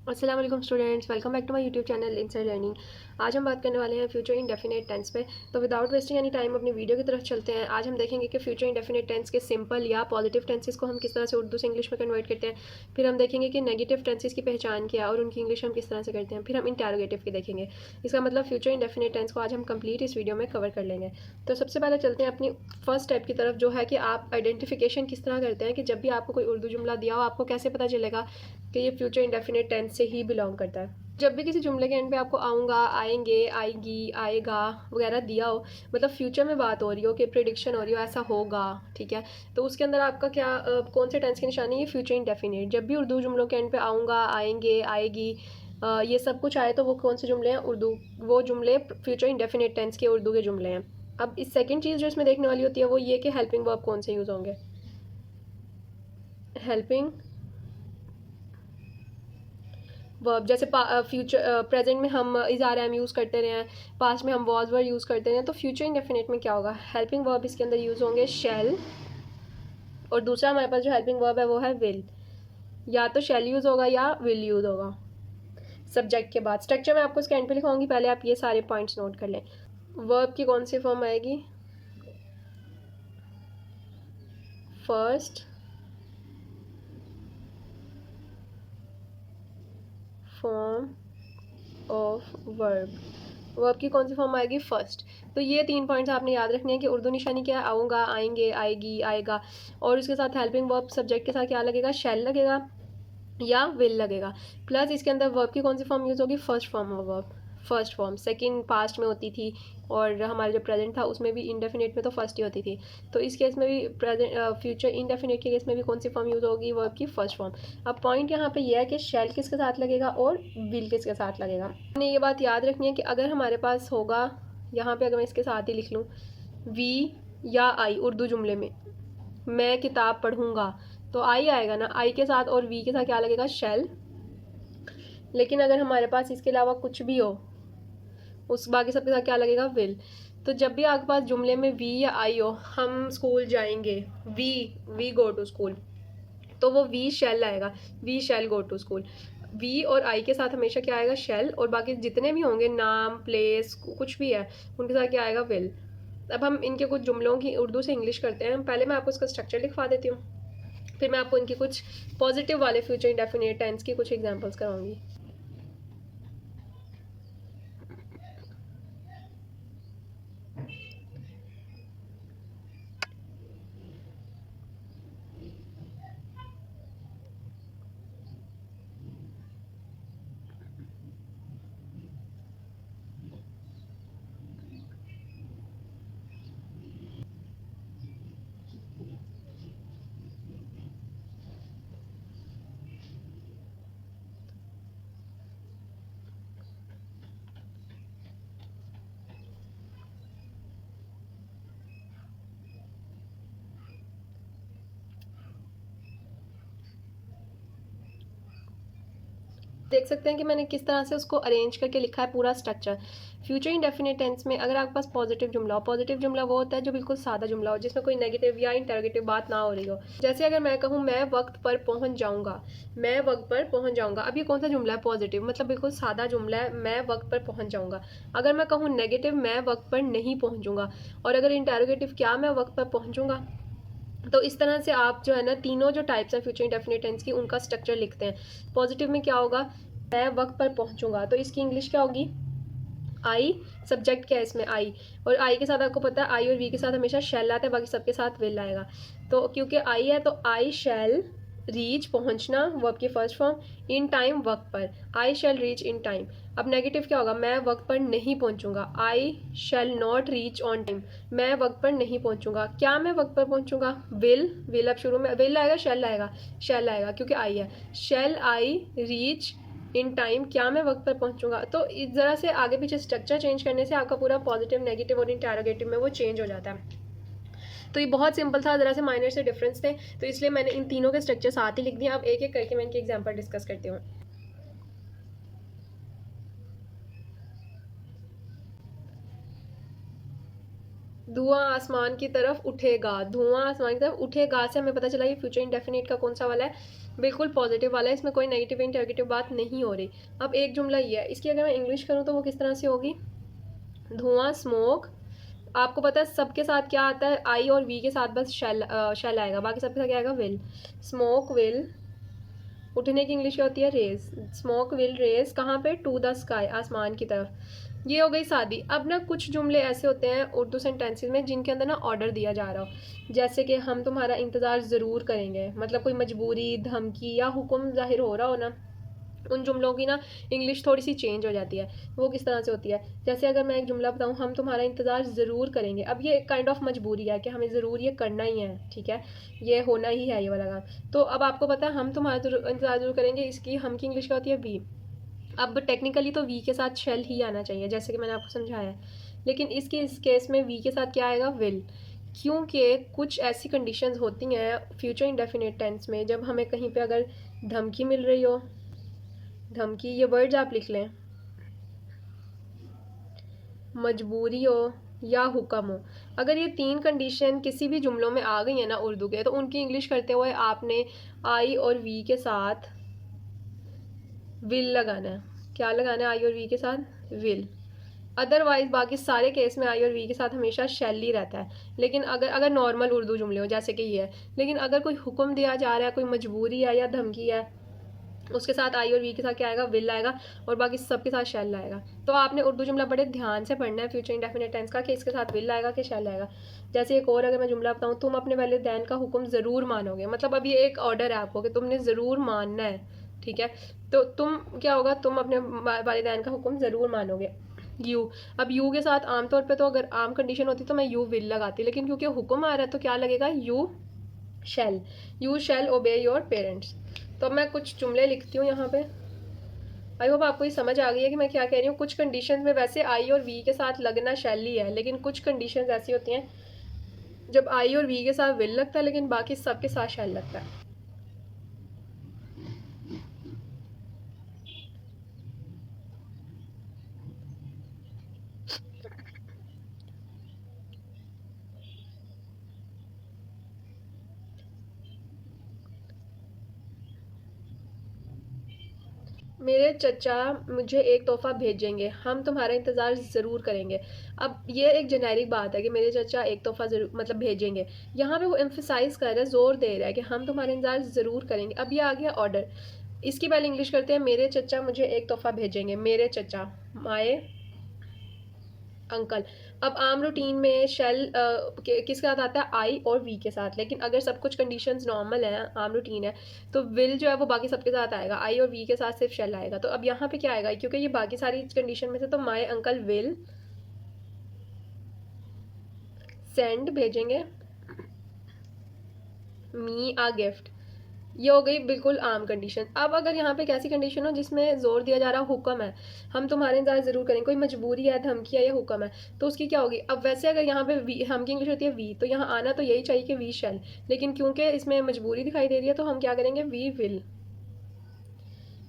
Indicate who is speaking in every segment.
Speaker 1: अस्सलाम वालेकुम students, welcome back to my YouTube channel inside learning. आज हम बात करने वाले हैं फ्यूचर इंडेफिनिट टेंस पे। तो विदाउट वेस्टिंग एनी टाइम अपनी वीडियो की तरफ चलते हैं। आज हम देखेंगे कि फ्यूचर इंडेफिनिट टेंस के सिंपल या पॉजिटिव टेंसेस को हम किस तरह से उर्दू से इंग्लिश में कन्वर्ट करते हैं। फिर हम देखेंगे कि नेगेटिव टेंसेस की पहचान क्या है और उनकी इंग्लिश हम किस तरह से करते हैं। फिर हम इंटरोगेटिव की देखेंगे। इसका मतलब फ्यूचर इंडेफिनिट टेंस को आज हम कंप्लीट इस वीडियो में कवर कर लेंगे। तो सबसे पहले चलते हैं अपनी फर्स्ट स्टेप की तरफ, जो है कि आप आइडेंटिफिकेशन किस तरह करते हैं कि जब भी आपको कोई उर्दू जुमला दिया हो आपको कैसे पता चलेगा कि ये फ्यूचर इंडेफिनिट टेंस से ही बिलोंग करता है। जब भी किसी जुमले के एंड पे आपको आऊँगा, आएंगे, आएगी, आएगा वगैरह दिया हो, मतलब फ्यूचर में बात हो रही हो कि प्रिडिक्शन हो रही हो ऐसा होगा, ठीक है, तो उसके अंदर आपका क्या कौन से टेंस की निशानी है? ये फ्यूचर इंडेफिनिट। जब भी उर्दू जुमलों के एंड पे आऊँगा, आएंगे, आएगी, ये सब कुछ आए तो वो कौन से जुमले हैं? उर्दू, वो जुमले फ्यूचर इंडेफिनिट टेंस के उर्दू के जुमले हैं। अब इस सेकंड चीज़ जो इसमें देखने वाली होती है वो ये कि हेल्पिंग वर्ब कौन से यूज़ होंगे। हेल्पिंग वर्ब जैसे फ्यूचर प्रेजेंट में हम इज़ आर एम यूज़ करते रहे हैं, पास्ट में हम वॉज वर यूज़ करते रहे हैं, तो फ्यूचर इंडेफिनिट में क्या होगा? हेल्पिंग वर्ब इसके अंदर यूज़ होंगे शैल, और दूसरा हमारे पास जो हेल्पिंग वर्ब है वो है विल। या तो शैल यूज़ होगा या विल यूज़ होगा सब्जेक्ट के बाद। स्ट्रक्चर मैं आपको इसके एंड पे लिखाऊंगी, पहले आप ये सारे पॉइंट्स नोट कर लें। वर्ब की कौन सी फॉर्म आएगी? First form of verb. Verb की कौन सी फॉर्म आएगी? फर्स्ट। तो ये 3 पॉइंट्स आपने याद रखने हैं कि उर्दू निशानी क्या है? आऊँगा, आएंगे, आएगी, आएगा, और उसके साथ हेल्पिंग वर्ब सब्जेक्ट के साथ क्या लगेगा? शैल लगेगा या विल लगेगा। प्लस इसके अंदर वर्ब की कौन सी फॉर्म यूज़ होगी? First form of verb. First form, second past में होती थी, और हमारे जो प्रेजेंट था उसमें भी इंडेफिनिट में तो फर्स्ट ही होती थी। तो इस केस में भी प्रेजेंट फ्यूचर इंडेफिनिट के केस में भी कौन सी फॉर्म यूज़ होगी? वर्ब की फर्स्ट फॉर्म। अब पॉइंट यहाँ पे यह है कि शैल किसके साथ लगेगा और विल किसके साथ लगेगा। हमने ये बात याद रखनी है कि अगर हमारे पास होगा, यहाँ पे अगर मैं इसके साथ ही लिख लूँ वी या आई उर्दू जुमले में, मैं किताब पढ़ूंगा, तो आई आएगा ना, आई के साथ और वी के साथ क्या लगेगा? शैल। लेकिन अगर हमारे पास इसके अलावा कुछ भी हो, उस बाकी सबके साथ क्या लगेगा? विल। तो जब भी आपके पास जुमले में वी या आई हो, हम स्कूल जाएंगे, we we go to school, तो वो वी शैल आएगा, we shall go to school. We और आई के साथ हमेशा क्या आएगा? शैल, और बाकी जितने भी होंगे नाम, प्लेस, कुछ भी है, उनके साथ क्या आएगा? विल। अब हम इनके कुछ जुमलों की उर्दू से इंग्लिश करते हैं। पहले मैं आपको इसका स्ट्रक्चर लिखवा देती हूँ, फिर मैं आपको इनकी कुछ पॉजिटिव वाले फ्यूचर इंडेफिनिट टेंस की कुछ एग्जांपल्स कराऊंगी। देख सकते हैं कि मैंने किस तरह से उसको अरेंज करके लिखा है पूरा स्ट्रक्चर। फ्यूचर इंडेफिनिट टेंस में अगर आपके पास पॉजिटिव जुमला हो, पॉजिटिव जुमला वो होता है जो बिल्कुल सादा जुमला हो, जिसमें कोई नेगेटिव या इंटरोगेटिव बात ना हो रही हो। जैसे अगर मैं कहूँ मैं वक्त पर पहुंच जाऊंगा, मैं वक्त पर पहुंच जाऊंगा, अब ये कौन सा जुमला है? पॉजिटिव, मतलब बिल्कुल सादा जुमला है, मैं वक्त पर पहुंच जाऊंगा। अगर मैं कहूँ नेगेटिव, मैं वक्त पर नहीं पहुंचूंगा, और अगर इंटरोगेटिव, क्या मैं वक्त पर पहुंचूंगा। तो इस तरह से आप जो है ना, तीनों जो टाइप्स हैं फ्यूचर इंडेफिनिट टेंस की, उनका स्ट्रक्चर लिखते हैं। पॉजिटिव में क्या होगा? मैं वक्त पर पहुंचूंगा, तो इसकी इंग्लिश क्या होगी? आई। सब्जेक्ट क्या है इसमें? आई। और आई के साथ आपको पता है आई और वी के साथ हमेशा शैल आता है, बाकी सबके साथ विल आएगा। तो क्योंकि आई है तो आई शैल रीच, पहुंचना, वर्ब की फर्स्ट फॉर्म, इन टाइम, वक्त पर, I shall reach in time. अब नेगेटिव क्या होगा? मैं वक्त पर नहीं पहुंचूंगा, I shall not reach on time, मैं वक्त पर नहीं पहुंचूंगा। क्या मैं वक्त पर पहुंचूंगा? विल अब शुरू में विल आएगा, शैल आएगा? शैल आएगा क्योंकि आई है। शैल आई रीच इन टाइम, क्या मैं वक्त पर पहुंचूंगा। तो ज़रा से आगे पीछे स्ट्रक्चर चेंज करने से आपका पूरा पॉजिटिव, नेगेटिव और इंटरोगेटिव में वो चेंज हो जाता है। तो ये बहुत सिंपल था, ज़रा से माइनर से डिफरेंस थे, तो इसलिए मैंने इन तीनों के स्ट्रक्चर साथ ही लिख दिए। अब एक एक करके मैं इनके एग्जाम्पल डिस्कस करती हूँ। धुआं आसमान की तरफ उठेगा, धुआं आसमान की तरफ उठेगा से हमें पता चला ये फ्यूचर इंडेफिनिट का कौन सा वाला है? बिल्कुल पॉजिटिव वाला है, इसमें कोई नेगेटिव इंटरगेटिव बात नहीं हो रही। अब एक जुमला ये है, इसकी अगर मैं इंग्लिश करूँ तो वो किस तरह से होगी? धुआं, स्मोक। आपको पता है सबके साथ क्या आता है? आई और वी के साथ बस शेल आएगा, बाकी सबके साथ क्या आएगा? विल। स्मोक विल, उठने की इंग्लिश क्या होती है? रेज। स्मोक विल रेज कहाँ पे? टू द स्काई, आसमान की तरफ। ये हो गई शादी। अब ना कुछ जुमले ऐसे होते हैं उर्दू सेंटेंसेस में जिनके अंदर ना ऑर्डर दिया जा रहा हो, जैसे कि हम तुम्हारा इंतज़ार ज़रूर करेंगे, मतलब कोई मजबूरी, धमकी या हुक्म जाहिर हो रहा हो ना, उन जुमलों की ना इंग्लिश थोड़ी सी चेंज हो जाती है। वो किस तरह से होती है? जैसे अगर मैं एक जुमला बताऊँ, हम तुम्हारा इंतज़ार ज़रूर करेंगे, अब ये काइंड ऑफ मजबूरी है कि हमें ज़रूर ये करना ही है, ठीक है, ये होना ही है ये वाला काम। तो अब आपको पता है हम तुम्हारा इंतज़ार ज़रूर करेंगे, इसकी हम की इंग्लिश क्या होती है? वी। अब टेक्निकली तो वी के साथ शेल ही आना चाहिए, जैसे कि मैंने आपको समझाया, लेकिन इस केस में वी के साथ क्या आएगा? विल। क्योंकि कुछ ऐसी कंडीशंस होती हैं फ्यूचर इंडेफिनिट टेंस में, जब हमें कहीं पे अगर धमकी मिल रही हो, धमकी, ये वर्ड्स आप लिख लें, मजबूरी हो या हुक्म हो, अगर ये तीन कंडीशन किसी भी जुमलों में आ गई है ना उर्दू के, तो उनकी इंग्लिश करते हुए आपने आई और वी के साथ विल लगाना है। क्या लगाना है आई और वी के साथ? विल। अदरवाइज बाकी सारे केस में आई और वी के साथ हमेशा शैल ही रहता है। लेकिन अगर नॉर्मल उर्दू जुमले हो जैसे कि ये है, लेकिन अगर कोई हुक्म दिया जा रहा है, कोई मजबूरी है या धमकी है, उसके साथ आई और वी के साथ क्या आएगा? विल आएगा, और बाकी सबके साथ शैल आएगा। तो आपने उर्दू जुमला बड़े ध्यान से पढ़ना है फ्यूचर इंडेफिनिट टेंस का, कि इसके साथ विल आएगा कि शैल आएगा। जैसे एक और अगर मैं जुमला बताऊँ, तुम अपने वालिदैन का हुक्म ज़रूर मानोगे, मतलब अब ये एक ऑर्डर है आपको कि तुमने ज़रूर मानना है, ठीक है। तो तुम क्या होगा? तुम अपने वालिदैन का हुक्म ज़रूर मानोगे। यू। अब यू के साथ आमतौर पे तो अगर आम कंडीशन होती तो मैं यू विल लगाती, लेकिन क्योंकि हुक्म आ रहा है तो क्या लगेगा? शैल। यू शैल ओबे योर पेरेंट्स। तो अब मैं कुछ जुमले लिखती हूँ यहाँ पे। आई होप आपको ये समझ आ गई है कि मैं क्या कह रही हूँ। कुछ कंडीशंस में वैसे आई और वी के साथ लगना शैल ही है, लेकिन कुछ कंडीशंस ऐसी होती हैं जब आई और वी के साथ विल लगता है, लेकिन बाकी सबके साथ शैल लगता है। मेरे चचा मुझे एक तोहफा भेजेंगे, हम तुम्हारा इंतज़ार ज़रूर करेंगे। अब ये एक जेनेरिक बात है कि मेरे चचा एक तोहफा ज़रूर मतलब भेजेंगे। यहाँ पे वो एम्फेसाइज कर रहा है, जोर दे रहा है कि हम तुम्हारा इंतज़ार ज़रूर करेंगे। अब ये आ गया ऑर्डर। इसकी पहले इंग्लिश करते हैं, मेरे चचा मुझे एक तोहफा भेजेंगे। मेरे चचा, माए अंकल। अब आम रूटीन में शेल किसके साथ आता है? आई और वी के साथ। लेकिन अगर सब कुछ कंडीशंस नॉर्मल है, आम रूटीन है, तो विल जो है वो बाकी सबके साथ आएगा, आई और वी के साथ सिर्फ शेल आएगा। तो अब यहाँ पे क्या आएगा? क्योंकि ये बाकी सारी कंडीशन में से, तो माई अंकल विल सेंड भेजेंगे मी आ गिफ्ट। ये हो गई बिल्कुल आम कंडीशन। अब अगर यहाँ पे कैसी कंडीशन हो जिसमें जोर दिया जा रहा है, हुक्म है, हम तुम्हारे इंतजार जरूर करेंगे, कोई मजबूरी है, धमकी है या हुक्म है, तो उसकी क्या होगी? अब वैसे अगर यहाँ पे वी, हम की इंग्लिश होती है वी, तो यहाँ आना तो यही चाहिए कि वी शैल, लेकिन क्योंकि इसमें मजबूरी दिखाई दे रही है तो हम क्या करेंगे? We will.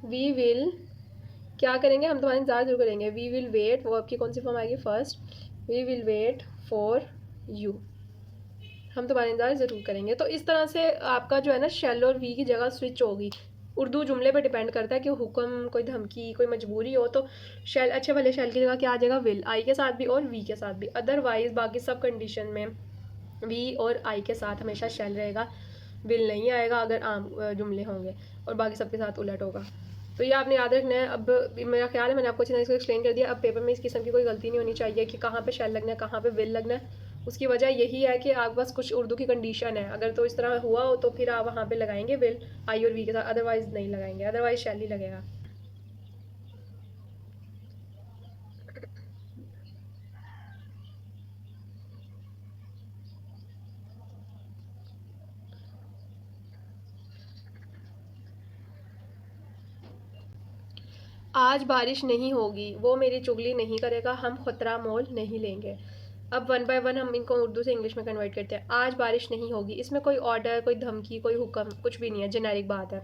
Speaker 1: वी विल क्या करेंगे? हम तुम्हारा इंतजार जरूर करेंगे। वी विल वेट, वो आपकी कौन सी फॉर्म आएगी? First. We will wait for you, हम तुम्हारा इंतजार ज़रूर करेंगे। तो इस तरह से आपका जो है ना शेल और वी की जगह स्विच होगी। उर्दू जुमले पे डिपेंड करता है कि हुक्म, कोई धमकी, कोई मजबूरी हो तो शेल, अच्छे भले शेल की जगह क्या आ जाएगा? विल, आई के साथ भी और वी के साथ भी। अदरवाइज बाकी सब कंडीशन में वी और आई के साथ हमेशा शेल रहेगा, विल नहीं आएगा अगर आम जुमले होंगे, और बाकी सबके साथ उलट होगा। तो ये आपने याद रखना है। अब मेरा ख्याल है मैंने आपको अच्छी तरह से एक्सप्लेन कर दिया। अब पेपर में इस किस्म की कोई गलती नहीं होनी चाहिए कि कहाँ पे शेल लगना है, कहाँ पे विल लगना है। उसकी वजह यही है कि आपके पास कुछ उर्दू की कंडीशन है, अगर तो इस तरह हुआ हो तो फिर आप वहाँ पे लगाएंगे विल आई और वी के साथ, अदरवाइज नहीं लगाएंगे, अदरवाइज शेल ही लगेगा। आज बारिश नहीं होगी, वो मेरी चुगली नहीं करेगा, हम खतरा मोल नहीं लेंगे। अब वन बाय वन हम इनको उर्दू से इंग्लिश में कन्वर्ट करते हैं। आज बारिश नहीं होगी, इसमें कोई ऑर्डर, कोई धमकी, कोई हुक्म कुछ भी नहीं है, जेनेरिक बात है।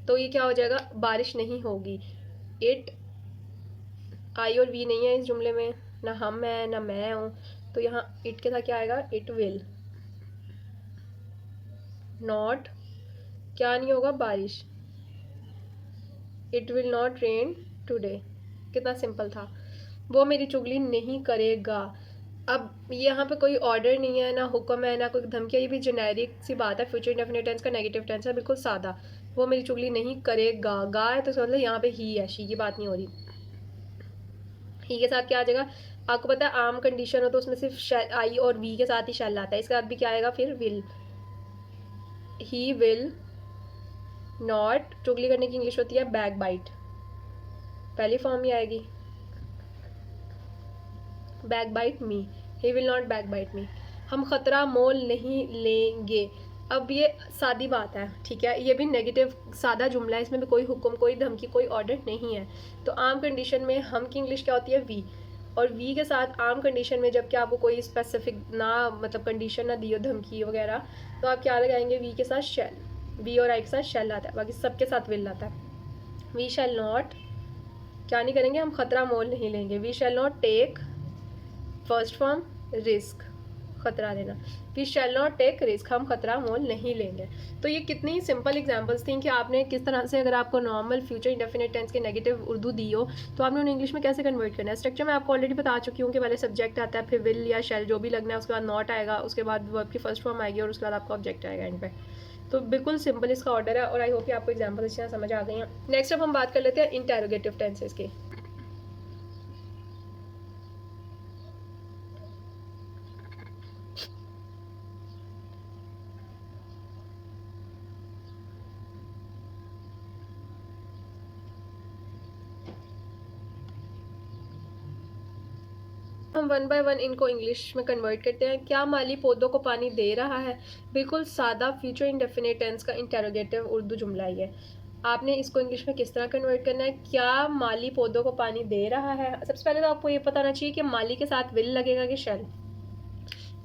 Speaker 1: तो ये क्या हो जाएगा? बारिश नहीं होगी। इट, आई और वी नहीं है इस जुमले में, ना हम है ना मैं हूँ, तो यहाँ इट के साथ क्या आएगा? इट विल नॉट क्या नहीं होगा? बारिश। It will not rain today. कितना सिंपल था। वो मेरी चुगली नहीं करेगा। अब यहाँ पे कोई ऑर्डर नहीं है, ना हुक्म है, ना कोई धमकी है, ये भी जेनेरिक सी बात है। फ्यूचर इंडेफिनिट टेंस का नेगेटिव टेंस है, बिल्कुल सादा। वो मेरी चुगली नहीं करेगा। गा है तो इसका मतलब यहाँ पे ही है, शी की बात नहीं हो रही। ही के साथ क्या आ जाएगा? आपको पता है आम कंडीशन हो तो उसमें सिर्फ आई और वी के साथ ही शैल आता है। इसके बाद भी क्या आएगा फिर? विल। He will not. चुगली करने की इंग्लिश होती है बैक बाइट। पहली फॉर्म ही आएगी backbite me. He will not backbite me. हम खतरा मोल नहीं लेंगे। अब ये सादी बात है, ठीक है, ये भी नेगेटिव सादा जुमला है, इसमें भी कोई हुक्म, कोई धमकी, कोई ऑर्डर नहीं है। तो आम कंडीशन में हम की इंग्लिश क्या होती है? वी। और वी के साथ आम कंडीशन में जबकि आपको कोई स्पेसिफिक ना मतलब कंडीशन ना दी हो, धमकी वगैरह, तो आप क्या लगाएंगे? वी के साथ शैल। वी और आई के साथ शैल आता है, बाकी सबके साथ विल आता है। We shall not. क्या नहीं करेंगे? हम खतरा मोल नहीं लेंगे। We shall not take first form risk, खतरा लेना। We shall not take risk, हम खतरा मोल नहीं लेंगे। तो ये कितनी सिंपल एग्जांपल्स थी कि आपने किस तरह से, अगर आपको नॉर्मल फ्यूचर इंडेफिनिट टेंस के नेगेटिव उर्दू दी हो तो आपने उन्हें इंग्लिश में कैसे कन्वर्ट करना है। स्ट्रक्चर मैं आपको ऑलरेडी बता चुकी हूँ कि पहले सब्जेक्ट आता है, फिर विल या शैल जो भी लगना है, उसके बाद नॉट आएगा, उसके बाद वर्ब की फर्स्ट फॉर्म आएगी और उसके बाद आपका ऑब्जेक्ट आएगा एंड पे। तो बिल्कुल सिंपल इसका ऑर्डर है और आई होप कि आपको एग्जाम्पल अच्छी तरह समझ आ गई हैं। नेक्स्ट अब हम बात कर लेते हैं इंटेरोगेटिव टेंसेस की। हम वन बाय वन इनको इंग्लिश में कन्वर्ट करते हैं। क्या माली पौधों को पानी दे रहा है? बिल्कुल सादा फ्यूचर इंडेफिनिट टेंस का इंटेरोगेटिव उर्दू जुमला ही है। आपने इसको इंग्लिश में किस तरह कन्वर्ट करना है? क्या माली पौधों को पानी दे रहा है? सबसे पहले तो आपको ये पता होना चाहिए कि माली के साथ विल लगेगा कि शैल,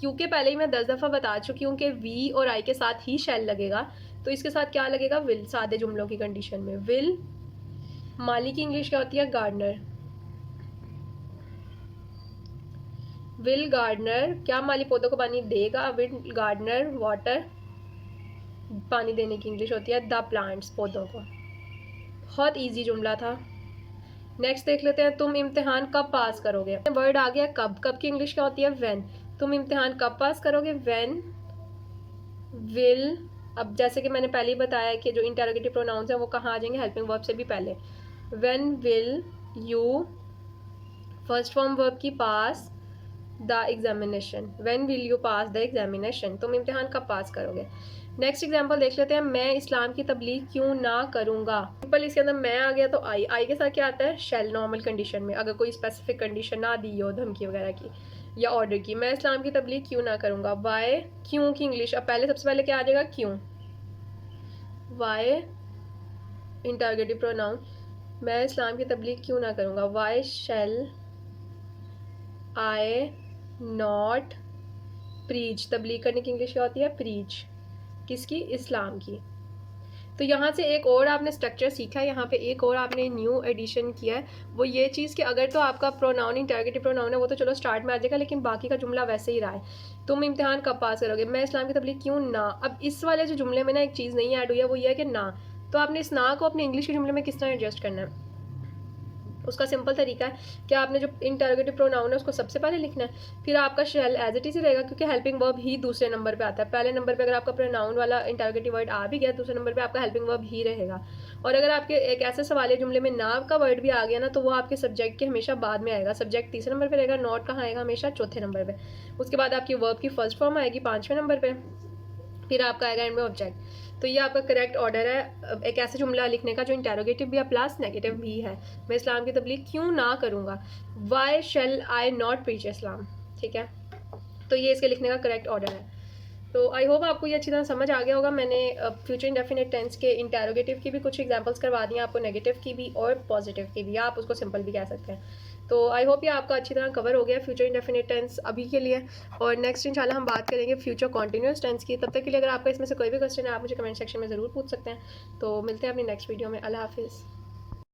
Speaker 1: क्योंकि पहले ही मैं 10 दफ़ा बता चुकी हूँ कि वी और आई के साथ ही शैल लगेगा। तो इसके साथ क्या लगेगा? विल। सादे जुमलों की कंडीशन में विल। माली की इंग्लिश क्या होती है? गार्डनर। Will gardener. क्या माली पौधों को पानी देगा? Will gardener water. पानी देने की इंग्लिश होती है द प्लांट्स, पौधों को। बहुत इजी जुमला था। नेक्स्ट देख लेते हैं, तुम इम्तिहान कब पास करोगे? वर्ड आ गया कब। कब की इंग्लिश क्या होती है? व्हेन। तुम इम्तिहान कब पास करोगे? When will. अब जैसे कि मैंने पहले ही बताया कि जो इंटेरोगेटिव प्रोनाउंस है वो कहाँ आ जाएंगे? हेल्पिंग वर्ब से भी पहले। When will you, first form verb की pass the examination. When will you pass the examination. तुम इम्तिहान कब पास करोगे? नेक्स्ट एग्जाम्पल देख लेते हैं, मैं इस्लाम की तबलीग क्यों ना करूँगा। सिंपल, इसके अंदर मैं आ गया तो आई के साथ क्या आता है? शैल। नॉर्मल कंडीशन में अगर कोई स्पेसिफिक कंडीशन ना दी हो, धमकी वगैरह की या ऑर्डर की, मैं इस्लाम की तबलीग क्यों ना करूँगा। वाई। क्यों की इंग्लिश अब पहले सबसे पहले क्या आ जाएगा? क्यों। Why interrogative pronoun. मैं इस्लाम की तबलीग क्यों ना करूँगा। Why shall I not preach. तबलीग करने की इंग्लिश क्या होती है? प्रीच। किसकी? इस्लाम की। तो यहाँ से एक और आपने स्ट्रक्चर सीखा है, यहाँ पे एक और आपने न्यू एडिशन किया है, वो ये चीज़ कि अगर तो आपका प्रोनाउन इंटरोगेटिव प्रोनाउन है वो तो चलो स्टार्ट में आ जाएगा, लेकिन बाकी का जुमला वैसे ही रहा है। तुम इम्तिहान कब पास करोगे? मैं इस्लाम की तबलीग क्यों ना। अब इस वाले जो जुमले में ना एक चीज़ नहीं ऐड हुई है, वो ये है कि ना। तो आपने इस ना को अपने इंग्लिश के जुमले में किस तरह एडजस्ट करना है? उसका सिंपल तरीका है कि आपने जो इंटरोगेटिव प्रोनाउन है उसको सबसे पहले लिखना है, फिर आपका शैल एज इट इज ही रहेगा, क्योंकि हेल्पिंग वर्ब ही दूसरे नंबर पे आता है। पहले नंबर पे अगर आपका प्रोनाउन वाला इंटरोगेटिव वर्ड आ भी गया, दूसरे नंबर पे आपका हेल्पिंग वर्ब ही रहेगा। और अगर आपके एक ऐसे सवाल जुमले में ना का वर्ड भी आ गया ना, तो वो आपके सब्जेक्ट के हमेशा बाद में आएगा। सब्जेक्ट तीसरे नंबर पर रहेगा, नॉट कहाँ आएगा? हमेशा चौथे नंबर पर। उसके बाद आपकी वर्ब की फर्स्ट फॉर्म आएगी 5वें नंबर पर, फिर आपका आएगा एंड में ऑब्जेक्ट। तो ये आपका करेक्ट ऑर्डर है एक ऐसे जुमला लिखने का जो इंटेरोगेटिव भी है प्लस नेगेटिव भी है। मैं इस्लाम की तबलीग क्यों ना करूँगा। Why shall I not preach Islam. ठीक है, तो ये इसके लिखने का करेक्ट ऑर्डर है। तो आई होप आपको ये अच्छी तरह समझ आ गया होगा। मैंने फ्यूचर इंडेफिनिट टेंस के इंटेरोगेटिव की भी कुछ एग्जांपल्स करवा दी हैं आपको, नेगेटिव की भी और पॉजिटिव की भी, आप उसको सिंपल भी कह सकते हैं। तो आई होप ये आपका अच्छी तरह कवर हो गया फ्यूचर इंडेफिनिट टेंस अभी के लिए। और नेक्स्ट इंशाल्लाह हम बात करेंगे फ्यूचर कॉन्टिन्यूस टेंस की। तब तक के लिए अगर आपका इसमें से कोई भी क्वेश्चन है आप मुझे कमेंट सेक्शन में ज़रूर पूछ सकते हैं। तो मिलते हैं अपनी नेक्स्ट वीडियो में। अल्लाह हाफिज़।